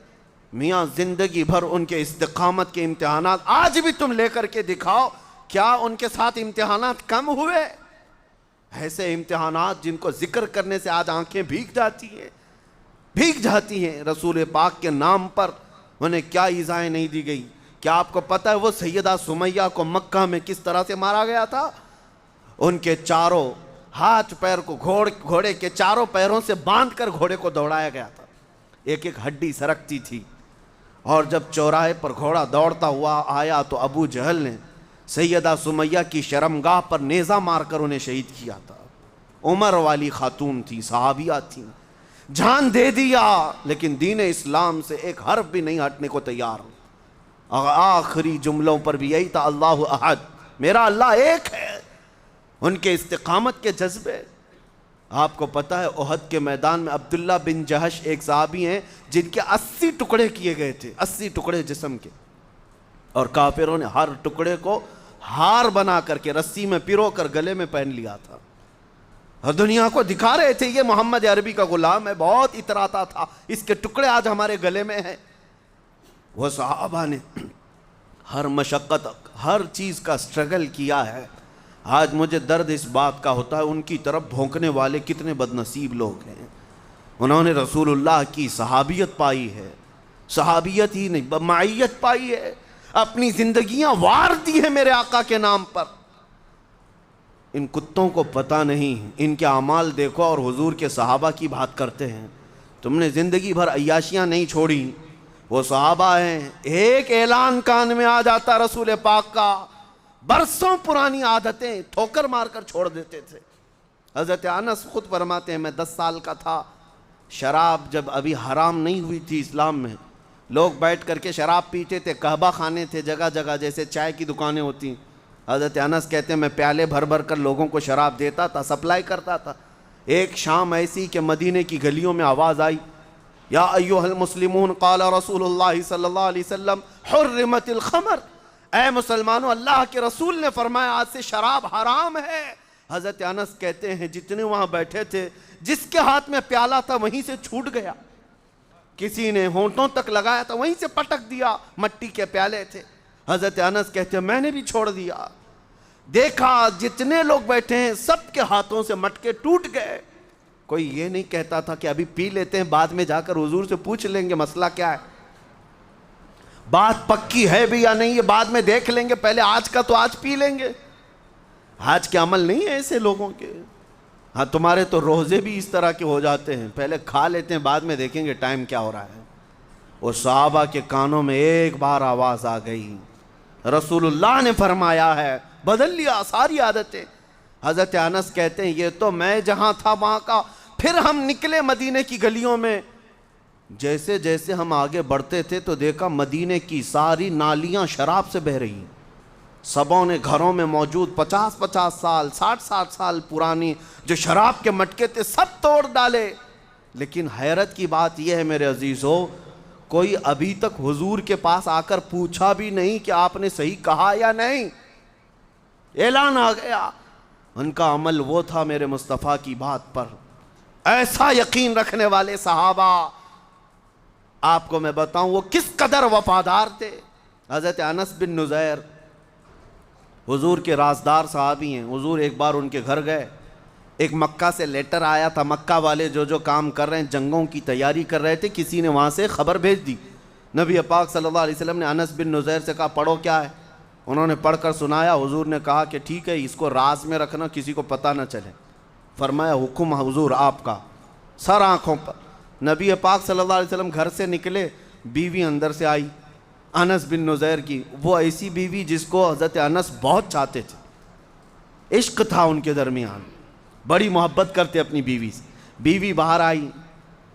میاں زندگی بھر ان کے استقامت کے امتحانات آج بھی تم لے کر کے دکھاؤ، کیا ان کے ساتھ امتحانات کم ہوئے؟ ایسے امتحانات جن کو ذکر کرنے سے آج آنکھیں بھیگ جاتی ہیں۔ رسول پاک کے نام پر انہیں کیا ایذائیں نہیں دی گئی؟ کیا آپ کو پتہ ہے وہ سیدہ سمیہ کو مکہ میں کس طرح سے مارا گیا تھا؟ ان کے چاروں ہاتھ پیر کو گھوڑے کے چاروں پیروں سے باندھ کر گھوڑے کو دوڑایا گیا تھا، ایک ایک ہڈی سرکتی تھی، اور جب چوراہے پر گھوڑا دوڑتا ہوا آیا تو ابو جہل نے سیدہ سمیہ کی شرمگاہ پر نیزہ مار کر انہیں شہید کیا تھا۔ عمر والی خاتون تھی، صحابیہ تھیں، جان دے دیا، لیکن دین اسلام سے ایک حرف بھی نہیں ہٹنے کو تیار۔ آخری جملوں پر بھی یہی تھا، اللہ احد، میرا اللہ ایک ہے۔ ان کے استقامت کے جذبے، آپ کو پتہ ہے احد کے میدان میں عبداللہ بن جہش ایک صحابی ہیں جن کے 80 ٹکڑے کیے گئے تھے، 80 ٹکڑے جسم کے، اور کافروں نے ہر ٹکڑے کو ہار بنا کر کے رسی میں پرو کر گلے میں پہن لیا تھا۔ اور دنیا کو دکھا رہے تھے یہ محمد عربی کا غلام ہے، بہت اتراتا تھا، اس کے ٹکڑے آج ہمارے گلے میں ہیں۔ وہ صحابہ نے ہر مشقت، ہر چیز کا سٹرگل کیا ہے۔ آج مجھے درد اس بات کا ہوتا ہے ان کی طرف بھونکنے والے کتنے بد نصیب لوگ ہیں۔ انہوں نے رسول اللہ کی صحابیت پائی ہے، صحابیت ہی نہیں معیت پائی ہے، اپنی زندگیاں وار دی ہیں میرے آقا کے نام پر۔ ان کتوں کو پتہ نہیں، ان کے اعمال دیکھو اور حضور کے صحابہ کی بات کرتے ہیں۔ تم نے زندگی بھر عیاشیاں نہیں چھوڑی، وہ صحابہ ہیں، ایک اعلان کان میں آ جاتا رسول پاک کا، برسوں پرانی عادتیں ٹھوکر مار کر چھوڑ دیتے تھے۔ حضرت انس خود فرماتے ہیں میں 10 سال کا تھا، شراب جب ابھی حرام نہیں ہوئی تھی اسلام میں، لوگ بیٹھ کر کے شراب پیتے تھے، قہبہ خانے تھے جگہ جگہ جیسے چائے کی دکانیں ہوتی ہیں۔ حضرت انس کہتے ہیں میں پیالے بھر بھر کر لوگوں کو شراب دیتا تھا، سپلائی کرتا تھا۔ ایک شام ایسی کہ مدینے کی گلیوں میں آواز آئی، یا ایھا المسلمون قال رسول اللہ صلی اللہ علیہ وسلم حرمت الخمر، اے مسلمانوں اللہ کے رسول نے فرمایا آج سے شراب حرام ہے۔ حضرت انس کہتے ہیں جتنے وہاں بیٹھے تھے جس کے ہاتھ میں پیالہ تھا وہیں سے چھوٹ گیا، کسی نے ہونٹوں تک لگایا تھا وہیں سے پٹک دیا، مٹی کے پیالے تھے۔ حضرت انس کہتے ہیں میں نے بھی چھوڑ دیا، دیکھا جتنے لوگ بیٹھے ہیں سب کے ہاتھوں سے مٹکے ٹوٹ گئے۔ کوئی یہ نہیں کہتا تھا کہ ابھی پی لیتے ہیں بعد میں جا کر حضور سے پوچھ لیں گے مسئلہ کیا ہے، بات پکی ہے بھی یا نہیں یہ بعد میں دیکھ لیں گے، پہلے آج کا تو آج پی لیں گے۔ آج کے عمل نہیں ہے ایسے لوگوں کے۔ ہاں تمہارے تو روزے بھی اس طرح کے ہو جاتے ہیں، پہلے کھا لیتے ہیں بعد میں دیکھیں گے ٹائم کیا ہو رہا ہے۔ وہ صحابہ کے کانوں میں ایک بار آواز آ گئی، رسول اللہ نے فرمایا ہے، بدل لیا ساری عادتیں۔ حضرت انس کہتے ہیں یہ تو میں جہاں تھا وہاں کا، پھر ہم نکلے مدینے کی گلیوں میں، جیسے جیسے ہم آگے بڑھتے تھے تو دیکھا مدینے کی ساری نالیاں شراب سے بہہ رہی، سبوں نے گھروں میں موجود 50 سال 60 سال پرانی جو شراب کے مٹکے تھے سب توڑ ڈالے۔ لیکن حیرت کی بات یہ ہے میرے عزیزو، کوئی ابھی تک حضور کے پاس آ کر پوچھا بھی نہیں کہ آپ نے صحیح کہا یا نہیں، اعلان آ گیا۔ ان کا عمل وہ تھا میرے مصطفیٰ کی بات پر، ایسا یقین رکھنے والے صحابہ۔ آپ کو میں بتاؤں وہ کس قدر وفادار تھے۔ حضرت انس بن نزیر حضور کے رازدار صحابی ہیں، حضور ایک بار ان کے گھر گئے، ایک مکہ سے لیٹر آیا تھا، مکہ والے جو کام کر رہے ہیں جنگوں کی تیاری کر رہے تھے، کسی نے وہاں سے خبر بھیج دی۔ نبی پاک صلی اللہ علیہ وسلم نے انس بن نزیر سے کہا پڑھو کیا ہے، انہوں نے پڑھ کر سنایا۔ حضور نے کہا کہ ٹھیک ہے اس کو راز میں رکھنا، کسی کو پتہ نہ چلے۔ فرمایا حکم حضور آپ کا، سر آنکھوں پر۔ نبی پاک صلی اللہ علیہ وسلم گھر سے نکلے، بیوی اندر سے آئی انس بن نزیر کی، وہ ایسی بیوی جس کو حضرت انس بہت چاہتے تھے، عشق تھا ان کے درمیان، بڑی محبت کرتے اپنی بیوی سے۔ بیوی باہر آئی،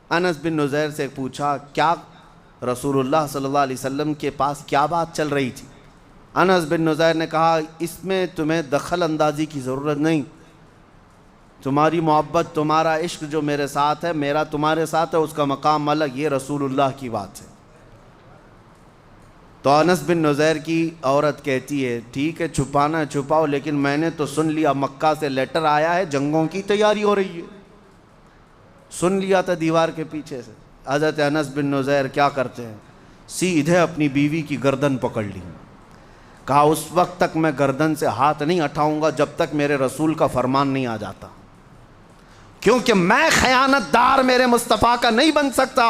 انس بن نزیر سے پوچھا کیا رسول اللہ صلی اللہ علیہ وسلم کے پاس کیا بات چل رہی تھی؟ انس بن نزیر نے کہا اس میں تمہیں دخل اندازی کی ضرورت نہیں، تمہاری محبت تمہارا عشق جو میرے ساتھ ہے، میرا تمہارے ساتھ ہے، اس کا مقام الگ، یہ رسول اللہ کی بات ہے۔ تو انس بن نزیر کی عورت کہتی ہے ٹھیک ہے چھپانا ہے چھپاؤ، لیکن میں نے تو سن لیا مکہ سے لیٹر آیا ہے، جنگوں کی تیاری ہو رہی ہے، سن لیا تھا دیوار کے پیچھے سے۔ حضرت انس بن نزیر کیا کرتے ہیں، سیدھے اپنی بیوی کی گردن پکڑ لی، کہا اس وقت تک میں گردن سے ہاتھ نہیں ہٹاؤں گا جب تک میرے رسول کا فرمان نہیں آ جاتا، کیونکہ میں خیانت دار میرے مصطفیٰ کا نہیں بن سکتا،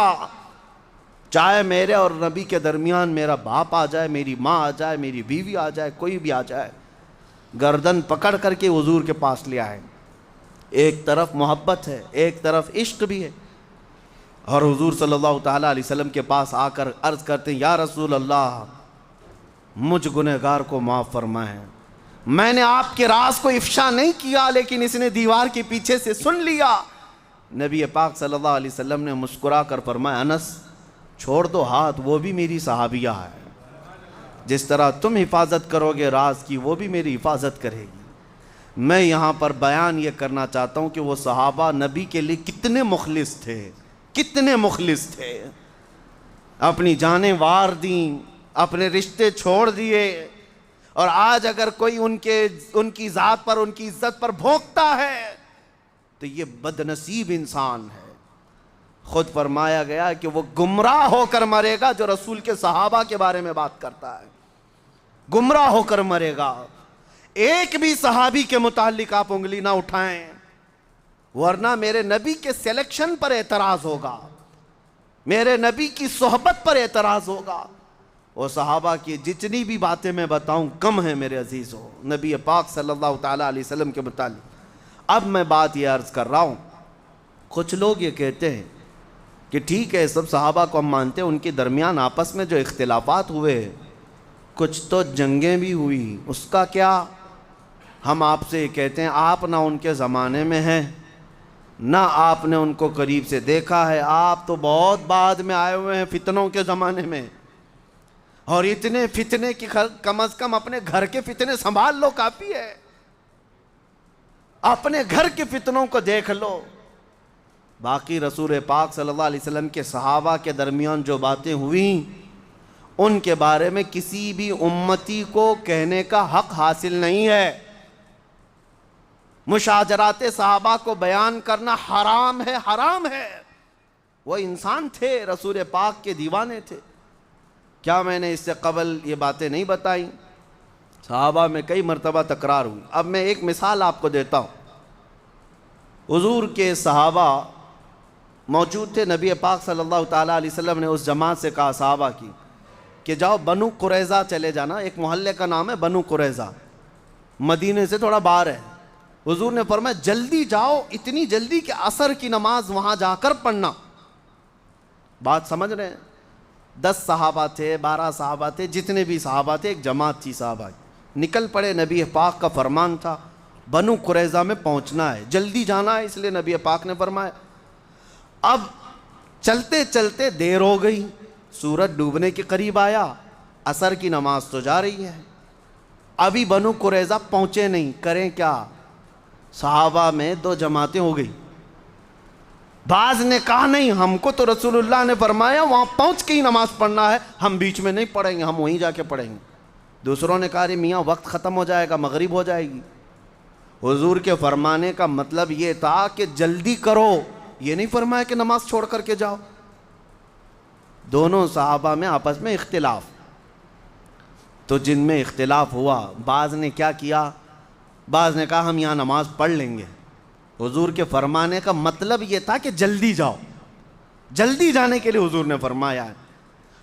چاہے میرے اور نبی کے درمیان میرا باپ آ جائے، میری ماں آ جائے، میری بیوی آ جائے، کوئی بھی آ جائے، گردن پکڑ کر کے حضور کے پاس لے آئے۔ ایک طرف محبت ہے، ایک طرف عشق بھی ہے، اور حضور صلی اللہ تعالیٰ علیہ وسلم کے پاس آ کر عرض کرتے ہیں یا رسول اللہ مجھ گنہگار کو معاف فرمائیں، میں نے آپ کے راز کو افشا نہیں کیا لیکن اس نے دیوار کے پیچھے سے سن لیا۔ نبی پاک صلی اللہ علیہ وسلم نے مسکرا کر فرمایا انس چھوڑ دو ہاتھ، وہ بھی میری صحابیہ ہے، جس طرح تم حفاظت کرو گے راز کی وہ بھی میری حفاظت کرے گی۔ میں یہاں پر بیان یہ کرنا چاہتا ہوں کہ وہ صحابہ نبی کے لیے کتنے مخلص تھے، کتنے مخلص تھے، اپنی جانیں وار دیں، اپنے رشتے چھوڑ دیے، اور آج اگر کوئی ان کی ذات پر ان کی عزت پر بھونکتا ہے تو یہ بدنصیب انسان ہے۔ خود فرمایا گیا کہ وہ گمراہ ہو کر مرے گا جو رسول کے صحابہ کے بارے میں بات کرتا ہے، گمراہ ہو کر مرے گا۔ ایک بھی صحابی کے متعلق آپ انگلی نہ اٹھائیں، ورنہ میرے نبی کے سلیکشن پر اعتراض ہوگا، میرے نبی کی صحبت پر اعتراض ہوگا۔ وہ صحابہ کی جتنی بھی باتیں میں بتاؤں کم ہیں میرے عزیزوں نبی پاک صلی اللہ تعالیٰ علیہ وسلم کے متعلق۔ اب میں بات یہ عرض کر رہا ہوں، کچھ لوگ یہ کہتے ہیں کہ ٹھیک ہے سب صحابہ کو ہم مانتے ہیں، ان کے درمیان آپس میں جو اختلافات ہوئے، کچھ تو جنگیں بھی ہوئی، اس کا کیا؟ ہم آپ سے یہ کہتے ہیں آپ نہ ان کے زمانے میں ہیں، نہ آپ نے ان کو قریب سے دیکھا ہے، آپ تو بہت بعد میں آئے ہوئے ہیں فتنوں کے زمانے میں، اور اتنے فتنے کی کم از کم اپنے گھر کے فتنے سنبھال لو، کافی ہے، اپنے گھر کے فتنوں کو دیکھ لو۔ باقی رسول پاک صلی اللہ علیہ وسلم کے صحابہ کے درمیان جو باتیں ہوئیں ان کے بارے میں کسی بھی امتی کو کہنے کا حق حاصل نہیں ہے۔ مشاجرات صحابہ کو بیان کرنا حرام ہے، حرام ہے۔ وہ انسان تھے، رسول پاک کے دیوانے تھے۔ کیا میں نے اس سے قبل یہ باتیں نہیں بتائیں؟ صحابہ میں کئی مرتبہ تکرار ہوئی۔ اب میں ایک مثال آپ کو دیتا ہوں۔ حضور کے صحابہ موجود تھے، نبی پاک صلی اللہ تعالیٰ علیہ وسلم نے اس جماعت سے کہا صحابہ کی کہ جاؤ بنو قریظہ چلے جانا، ایک محلے کا نام ہے بنو قریظہ، مدینے سے تھوڑا باہر ہے۔ حضور نے فرمایا جلدی جاؤ، اتنی جلدی کہ عصر کی نماز وہاں جا کر پڑھنا۔ بات سمجھ رہے ہیں؟ 10 صحابہ تھے، 12 صحابہ تھے، جتنے بھی صحابہ تھے، ایک جماعت تھی صحابہ کی، نکل پڑے۔ نبی پاک کا فرمان تھا بنو قریظہ میں پہنچنا ہے، جلدی جانا ہے، اس لیے نبی پاک نے فرمایا۔ اب چلتے چلتے دیر ہو گئی، سورج ڈوبنے کے قریب آیا، عصر کی نماز تو جا رہی ہے، ابھی بنو قریظہ پہنچے نہیں، کریں کیا؟ صحابہ میں 2 جماعتیں ہو گئی۔ بعض نے کہا نہیں، ہم کو تو رسول اللہ نے فرمایا وہاں پہنچ کے ہی نماز پڑھنا ہے، ہم بیچ میں نہیں پڑھیں گے، ہم وہیں جا کے پڑھیں گے۔ دوسروں نے کہا میاں وقت ختم ہو جائے گا، مغرب ہو جائے گی۔ حضور کے فرمانے کا مطلب یہ تھا کہ جلدی کرو، یہ نہیں فرمایا کہ نماز چھوڑ کر کے جاؤ۔ دونوں صحابہ میں آپس میں اختلاف، تو جن میں اختلاف ہوا، بعض نے کیا کیا؟ بعض نے کہا ہم یہاں نماز پڑھ لیں گے۔ حضور کے فرمانے کا مطلب یہ تھا کہ جلدی جاؤ، جلدی جانے کے لیے حضور نے فرمایا ہے۔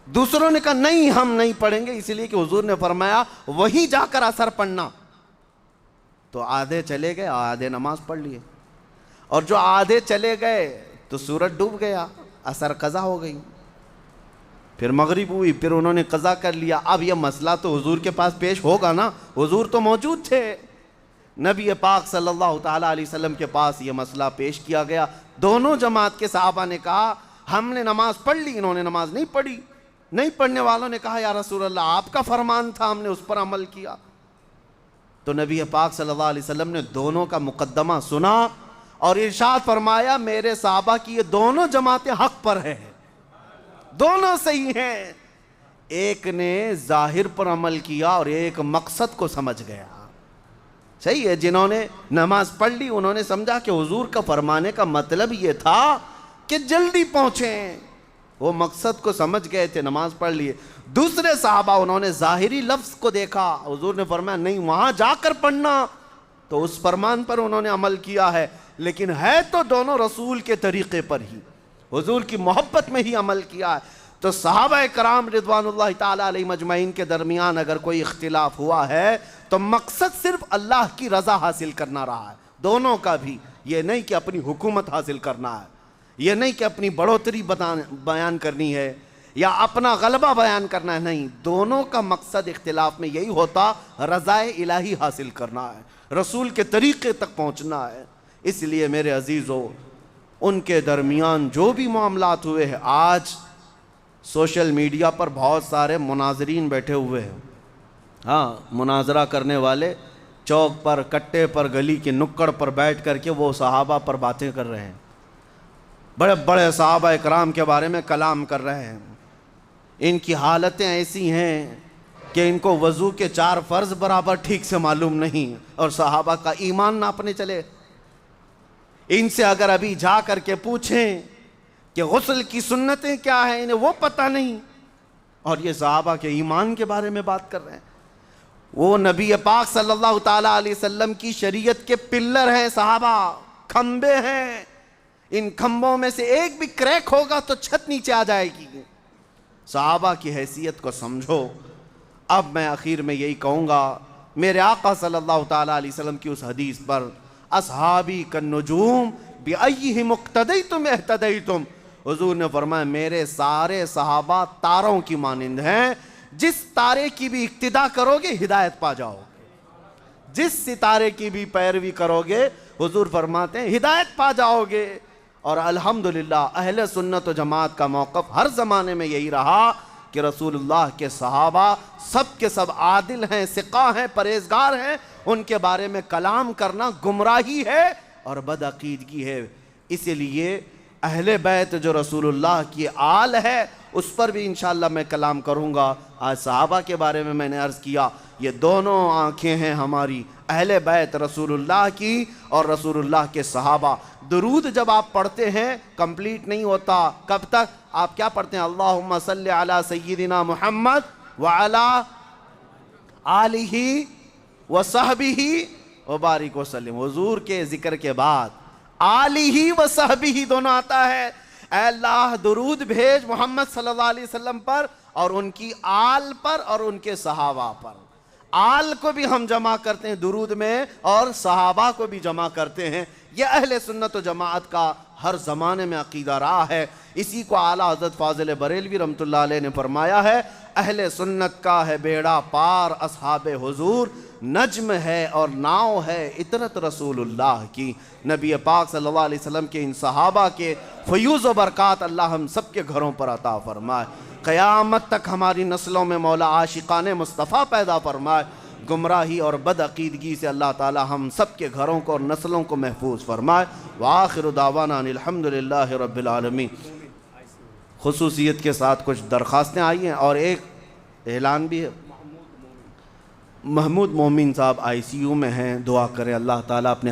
دوسروں نے کہا نہیں ہم نہیں پڑھیں گے، اس لیے کہ حضور نے فرمایا وہیں جا کر عصر پڑھنا۔ تو آدھے چلے گئے، آدھے نماز پڑھ لیے، اور جو آدھے چلے گئے تو سورج ڈوب گیا، عصر قضا ہو گئی، پھر مغرب ہوئی، پھر انہوں نے قضا کر لیا۔ اب یہ مسئلہ تو حضور کے پاس پیش ہوگا نا، حضور تو موجود تھے۔ نبی پاک صلی اللہ تعالیٰ علیہ وسلم کے پاس یہ مسئلہ پیش کیا گیا۔ دونوں جماعت کے صحابہ نے کہا ہم نے نماز پڑھ لی، انہوں نے نماز نہیں پڑھی۔ نہیں پڑھنے والوں نے کہا یا رسول اللہ آپ کا فرمان تھا، ہم نے اس پر عمل کیا۔ تو نبی پاک صلی اللہ علیہ وسلم نے دونوں کا مقدمہ سنا اور ارشاد فرمایا میرے صحابہ کی یہ دونوں جماعتیں حق پر ہیں، دونوں صحیح ہیں۔ ایک نے ظاہر پر عمل کیا اور ایک مقصد کو سمجھ گیا۔ صحیح ہے، جنہوں نے نماز پڑھ لی انہوں نے سمجھا کہ حضور کا فرمانے کا مطلب یہ تھا کہ جلدی پہنچیں، وہ مقصد کو سمجھ گئے تھے، نماز پڑھ لیے۔ دوسرے صحابہ انہوں نے ظاہری لفظ کو دیکھا، حضور نے فرمایا نہیں وہاں جا کر پڑھنا، تو اس فرمان پر انہوں نے عمل کیا ہے، لیکن ہے تو دونوں رسول کے طریقے پر ہی، حضور کی محبت میں ہی عمل کیا ہے۔ تو صحابہ کرام رضوان اللہ تعالیٰ علیہ مجمعین کے درمیان اگر کوئی اختلاف ہوا ہے تو مقصد صرف اللہ کی رضا حاصل کرنا رہا ہے، دونوں کا بھی۔ یہ نہیں کہ اپنی حکومت حاصل کرنا ہے، یہ نہیں کہ اپنی بڑھوتری بیان کرنی ہے یا اپنا غلبہ بیان کرنا ہے، نہیں، دونوں کا مقصد اختلاف میں یہی ہوتا رضا الہی حاصل کرنا ہے، رسول کے طریقے تک پہنچنا ہے۔ اس لیے میرے عزیزو، ان کے درمیان جو بھی معاملات ہوئے ہیں، آج سوشل میڈیا پر بہت سارے مناظرین بیٹھے ہوئے ہیں، ہاں مناظرہ کرنے والے چوک پر، کٹے پر، گلی کے نکڑ پر بیٹھ کر کے وہ صحابہ پر باتیں کر رہے ہیں، بڑے بڑے صحابہ اکرام کے بارے میں کلام کر رہے ہیں۔ ان کی حالتیں ایسی ہیں کہ ان کو وضو کے 4 فرض برابر ٹھیک سے معلوم نہیں، اور صحابہ کا ایمان ناپنے چلے۔ ان سے اگر ابھی جا کر کے پوچھیں کہ غسل کی سنتیں کیا ہیں، انہیں وہ پتہ نہیں، اور یہ صحابہ کے ایمان کے بارے میں بات کر رہے ہیں۔ وہ نبی پاک صلی اللہ تعالیٰ علیہ وسلم کی شریعت کے پلر ہیں صحابہ، کھمبے ہیں، ان کھمبوں میں سے ایک بھی کریک ہوگا تو چھت نیچے آ جائے گی۔ صحابہ کی حیثیت کو سمجھو۔ اب میں آخر میں یہی کہوں گا، میرے آقا صلی اللہ تعالیٰ علیہ وسلم کی اس حدیث پر، اصحابی کالنجوم بأیہم اقتدیتم اہتدیتم، حضور نے فرمایا میرے سارے صحابہ تاروں کی مانند ہیں، جس تارے کی بھی اقتدا کرو گے ہدایت پا جاؤ گے، جس ستارے کی بھی پیروی کرو گے حضور فرماتے ہیں ہدایت پا جاؤ گے۔ اور الحمدللہ اہل سنت و جماعت کا موقف ہر زمانے میں یہی رہا کہ رسول اللہ کے صحابہ سب کے سب عادل ہیں، ثقہ ہیں، پرہیزگار ہیں، ان کے بارے میں کلام کرنا گمراہی ہے اور بدعقیدگی ہے۔ اسی لیے اہل بیت جو رسول اللہ کی آل ہے اس پر بھی انشاءاللہ میں کلام کروں گا۔ آج صحابہ کے بارے میں نے عرض کیا، یہ دونوں آنکھیں ہیں ہماری، اہل بیت رسول اللہ کی اور رسول اللہ کے صحابہ۔ درود جب آپ پڑھتے ہیں کمپلیٹ نہیں ہوتا، کب تک؟ آپ کیا پڑھتے ہیں؟ اللہم صلی علی سیدنا محمد وعلی آلہ وصحبہ وبارک وسلم۔ حضور کے ذکر کے بعد آلہ وصحبہ دونوں آتا ہے۔ اے اللہ درود بھیج محمد صلی اللہ علیہ وسلم پر اور ان کی آل پر اور ان کے صحابہ پر۔ آل کو بھی ہم جمع کرتے ہیں درود میں اور صحابہ کو بھی جمع کرتے ہیں۔ یہ اہل سنت و جماعت کا ہر زمانے میں عقیدہ رہا ہے۔ اسی کو اعلیٰ حضرت فاضل بریلوی رحمۃ اللہ علیہ نے فرمایا ہے، اہل سنت کا ہے بیڑا پار اصحاب حضور، نجم ہے اور ناؤ ہے اطرت رسول اللہ کی۔ نبی پاک صلی اللہ علیہ وسلم کے ان صحابہ کے فیوز و برکات اللہ ہم سب کے گھروں پر عطا فرمائے، قیامت تک ہماری نسلوں میں مولا عاشقان مصطفیٰ پیدا فرمائے، گمراہی اور بدعقیدگی سے اللہ تعالی ہم سب کے گھروں کو اور نسلوں کو محفوظ فرمائے۔ وآخر دعوانا الحمدللہ رب العالمین۔ خصوصیت کے ساتھ کچھ درخواستیں آئی ہیں اور ایک اعلان بھی ہے۔ محمود مومن صاحب ICU میں ہیں، دعا کریں اللہ تعالیٰ اپنے